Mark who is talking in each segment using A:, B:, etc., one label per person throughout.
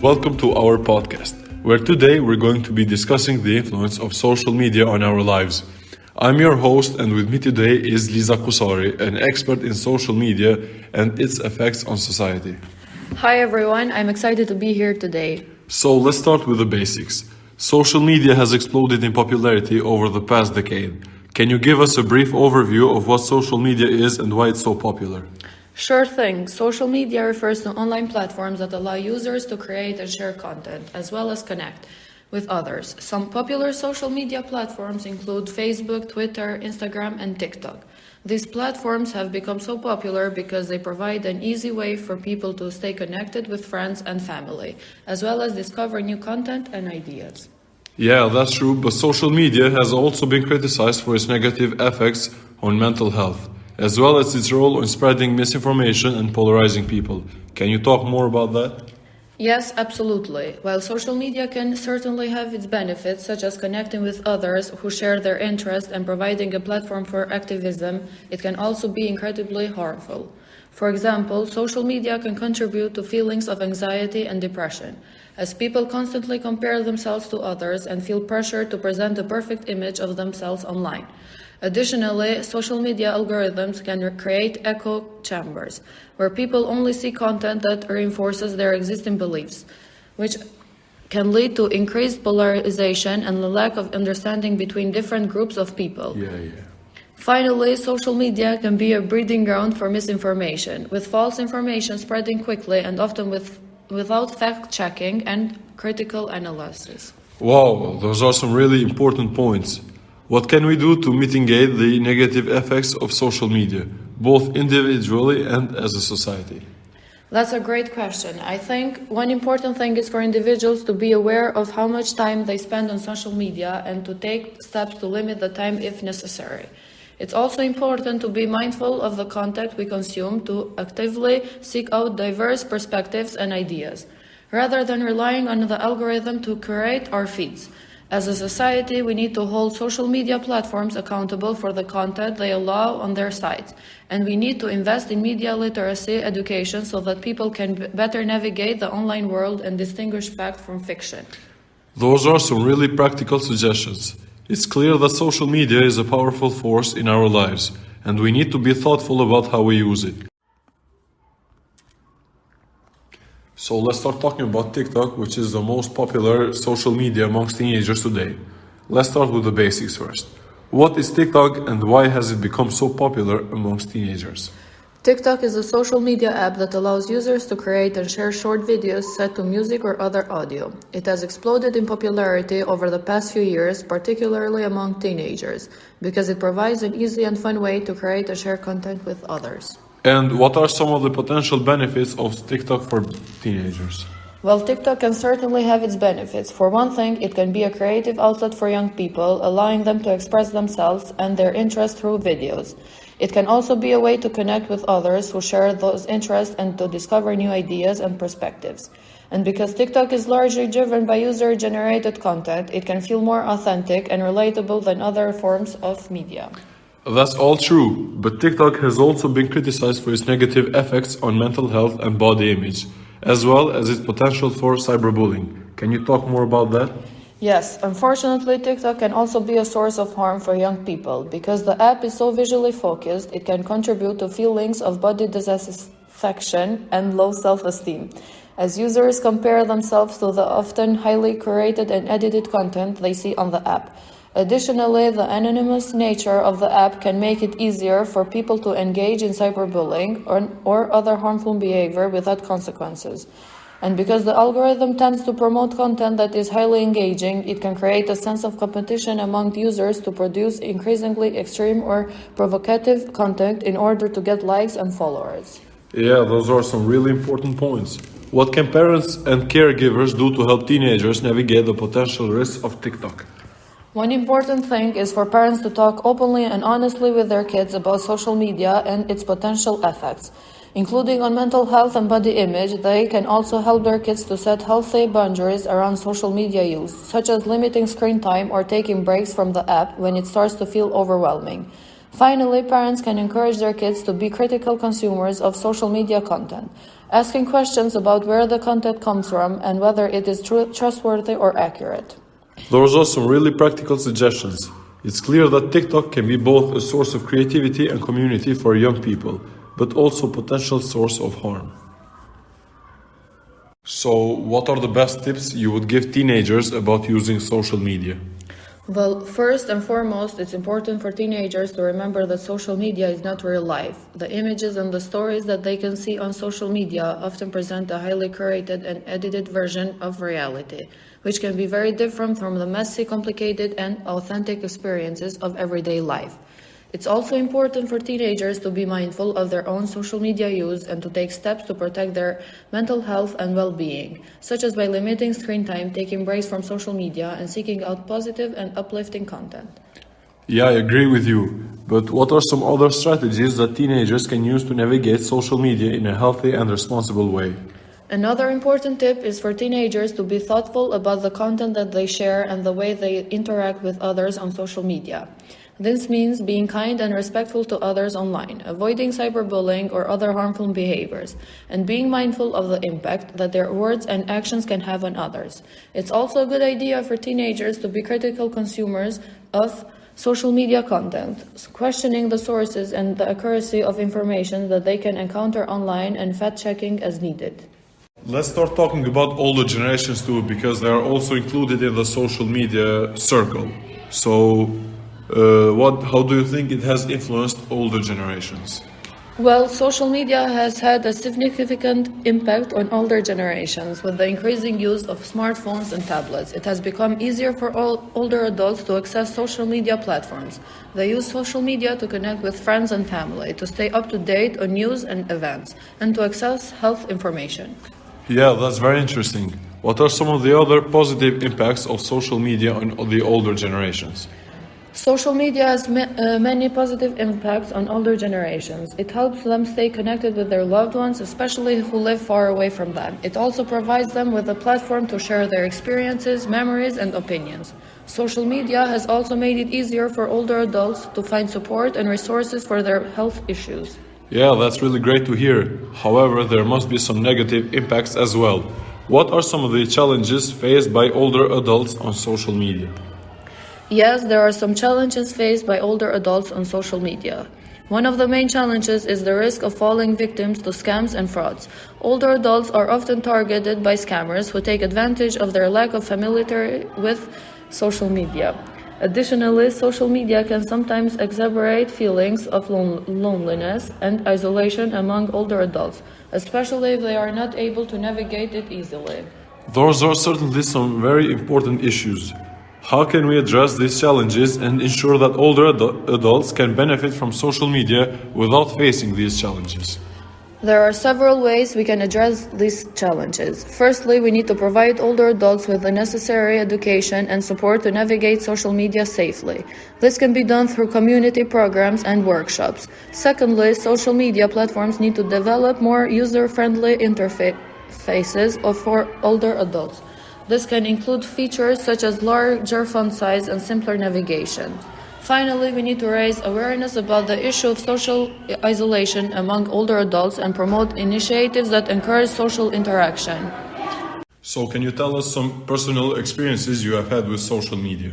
A: Welcome to our podcast, where today we're going to be discussing the influence of social media on our lives. I'm your host, and with me today is Liza Kusari, an expert in social media and its effects on society.
B: Hi everyone, I'm excited to be here today.
A: So let's start with the basics. Social media has exploded in popularity over the past decade. Can you give us a brief overview of what social media is and why it's so popular?
B: Sure thing. Social media refers to online platforms that allow users to create and share content, as well as connect with others. Some popular social media platforms include Facebook, Twitter, Instagram, and TikTok. These platforms have become so popular because they provide an easy way for people to stay connected with friends and family, as well as discover new content and ideas.
A: Yeah, that's true, but social media has also been criticized for its negative effects on mental health, as well as its role in spreading misinformation and polarizing people. Can you talk more about that?
B: Yes, absolutely. While social media can certainly have its benefits, such as connecting with others who share their interests and providing a platform for activism, it can also be incredibly harmful. For example, social media can contribute to feelings of anxiety and depression, as people constantly compare themselves to others and feel pressure to present a perfect image of themselves online. Additionally, social media algorithms can create echo chambers, where people only see content that reinforces their existing beliefs, which can lead to increased polarization and the lack of understanding between different groups of people. Finally, social media can be a breeding ground for misinformation, with false information spreading quickly and often without fact-checking and critical analysis.
A: Wow, those are some really important points. What can we do to mitigate the negative effects of social media, both individually and as a society?
B: That's a great question. I think one important thing is for individuals to be aware of how much time they spend on social media and to take steps to limit the time if necessary. It's also important to be mindful of the content we consume, to actively seek out diverse perspectives and ideas, rather than relying on the algorithm to curate our feeds. As a society, we need to hold social media platforms accountable for the content they allow on their sites, and we need to invest in media literacy education so that people can better navigate the online world and distinguish fact from fiction.
A: Those are some really practical suggestions. It's clear that social media is a powerful force in our lives, and we need to be thoughtful about how we use it. So let's start talking about TikTok, which is the most popular social media amongst teenagers today. Let's start with the basics first. What is TikTok and why has it become so popular amongst teenagers?
B: TikTok is a social media app that allows users to create and share short videos set to music or other audio. It has exploded in popularity over the past few years, particularly among teenagers, because it provides an easy and fun way to create and share content with others.
A: And what are some of the potential benefits of TikTok for teenagers?
B: Well, TikTok can certainly have its benefits. For one thing, it can be a creative outlet for young people, allowing them to express themselves and their interests through videos. It can also be a way to connect with others who share those interests and to discover new ideas and perspectives. And because TikTok is largely driven by user-generated content, it can feel more authentic and relatable than other forms of media.
A: That's all true, but TikTok has also been criticized for its negative effects on mental health and body image, as well as its potential for cyberbullying. Can you talk more about that?
B: Yes, unfortunately, TikTok can also be a source of harm for young people. Because the app is so visually focused, it can contribute to feelings of body dissatisfaction and low self-esteem, as users compare themselves to the often highly curated and edited content they see on the app. Additionally, the anonymous nature of the app can make it easier for people to engage in cyberbullying or other harmful behavior without consequences. And because the algorithm tends to promote content that is highly engaging, it can create a sense of competition among users to produce increasingly extreme or provocative content in order to get likes and followers.
A: Yeah, those are some really important points. What can parents and caregivers do to help teenagers navigate the potential risks of TikTok?
B: One important thing is for parents to talk openly and honestly with their kids about social media and its potential effects, including on mental health and body image. They can also help their kids to set healthy boundaries around social media use, such as limiting screen time or taking breaks from the app when it starts to feel overwhelming. Finally, parents can encourage their kids to be critical consumers of social media content, asking questions about where the content comes from and whether it is trustworthy or accurate.
A: Those are some really practical suggestions. It's clear that TikTok can be both a source of creativity and community for young people, but also a potential source of harm. So, what are the best tips you would give teenagers about using social media?
B: Well, first and foremost, it's important for teenagers to remember that social media is not real life. The images and the stories that they can see on social media often present a highly curated and edited version of reality, which can be very different from the messy, complicated, and authentic experiences of everyday life. It's also important for teenagers to be mindful of their own social media use and to take steps to protect their mental health and well-being, such as by limiting screen time, taking breaks from social media, and seeking out positive and uplifting content.
A: Yeah, I agree with you. But what are some other strategies that teenagers can use to navigate social media in a healthy and responsible way?
B: Another important tip is for teenagers to be thoughtful about the content that they share and the way they interact with others on social media. This means being kind and respectful to others online, avoiding cyberbullying or other harmful behaviors, and being mindful of the impact that their words and actions can have on others. It's also a good idea for teenagers to be critical consumers of social media content, questioning the sources and the accuracy of information that they can encounter online and fact-checking as needed.
A: Let's start talking about older generations too, because they are also included in the social media circle. So, how do you think it has influenced older generations?
B: Well, social media has had a significant impact on older generations with the increasing use of smartphones and tablets. It has become easier for all older adults to access social media platforms. They use social media to connect with friends and family, to stay up to date on news and events, and to access health information.
A: Yeah, that's very interesting. What are some of the other positive impacts of social media on the older generations?
B: Social media has many positive impacts on older generations. It helps them stay connected with their loved ones, especially who live far away from them. It also provides them with a platform to share their experiences, memories, and opinions. Social media has also made it easier for older adults to find support and resources for their health issues.
A: Yeah, that's really great to hear. However, there must be some negative impacts as well. What are some of the challenges faced by older adults on social media?
B: Yes, there are some challenges faced by older adults on social media. One of the main challenges is the risk of falling victims to scams and frauds. Older adults are often targeted by scammers who take advantage of their lack of familiarity with social media. Additionally, social media can sometimes exacerbate feelings of loneliness and isolation among older adults, especially if they are not able to navigate it easily.
A: Those are certainly some very important issues. How can we address these challenges and ensure that older adults can benefit from social media without facing these challenges?
B: There are several ways we can address these challenges. Firstly, we need to provide older adults with the necessary education and support to navigate social media safely. This can be done through community programs and workshops. Secondly, social media platforms need to develop more user-friendly interfaces for older adults. This can include features such as larger font size and simpler navigation. Finally, we need to raise awareness about the issue of social isolation among older adults and promote initiatives that encourage social interaction.
A: So, can you tell us some personal experiences you have had with social media?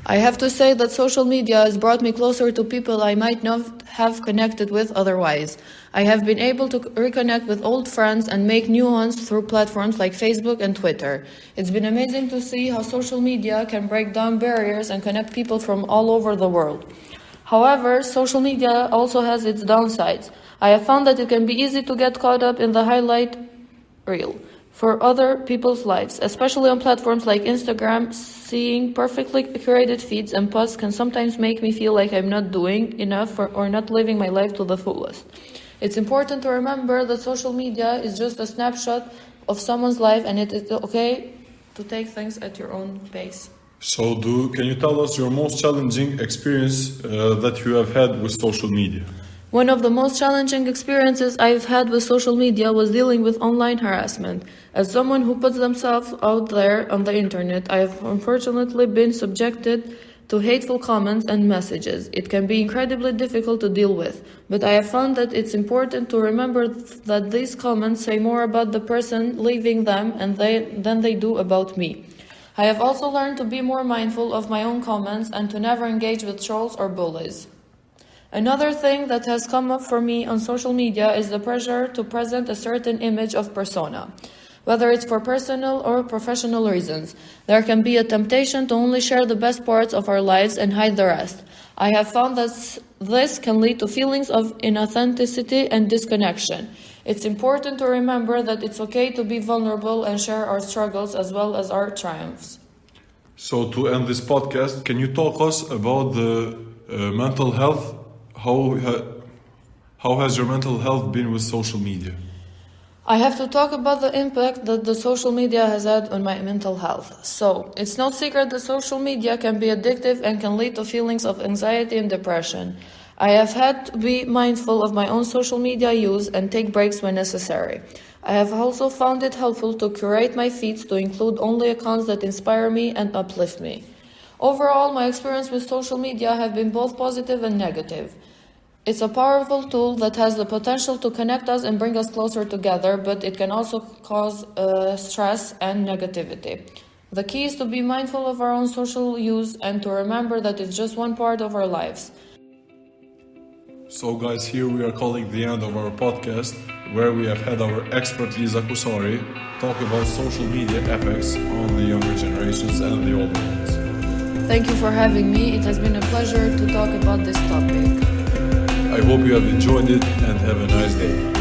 B: I have to say that social media has brought me closer to people I might not have connected with otherwise. I have been able to reconnect with old friends and make new ones through platforms like Facebook and Twitter. It's been amazing to see how social media can break down barriers and connect people from all over the world. However, social media also has its downsides. I have found that it can be easy to get caught up in the highlight reel for other people's lives, especially on platforms like Instagram. Seeing perfectly curated feeds and posts can sometimes make me feel like I'm not doing enough or not living my life to the fullest. It's important to remember that social media is just a snapshot of someone's life and it is okay to take things at your own pace.
A: So, can you tell us your most challenging experience that you have had with social media?
B: One of the most challenging experiences I've had with social media was dealing with online harassment. As someone who puts themselves out there on the internet, I have unfortunately been subjected to hateful comments and messages. It can be incredibly difficult to deal with, but I have found that it's important to remember that these comments say more about the person leaving them than they do about me. I have also learned to be more mindful of my own comments and to never engage with trolls or bullies. Another thing that has come up for me on social media is the pressure to present a certain image of persona. Whether it's for personal or professional reasons, there can be a temptation to only share the best parts of our lives and hide the rest. I have found that this can lead to feelings of inauthenticity and disconnection. It's important to remember that it's okay to be vulnerable and share our struggles as well as our triumphs.
A: So to end this podcast, can you talk us about the mental health? How has your mental health been with social media?
B: I have to talk about the impact that the social media has had on my mental health. So, it's no secret that social media can be addictive and can lead to feelings of anxiety and depression. I have had to be mindful of my own social media use and take breaks when necessary. I have also found it helpful to curate my feeds to include only accounts that inspire me and uplift me. Overall, my experience with social media have been both positive and negative. It's a powerful tool that has the potential to connect us and bring us closer together, but it can also cause stress and negativity. The key is to be mindful of our own social use and to remember that it's just one part of our lives.
A: So guys, here we are calling the end of our podcast, where we have had our expert Liza Kusori talk about social media effects on the younger generations and the older ones.
B: Thank you for having me. It has been a pleasure to talk about this topic.
A: I hope you have enjoyed it and have a nice day.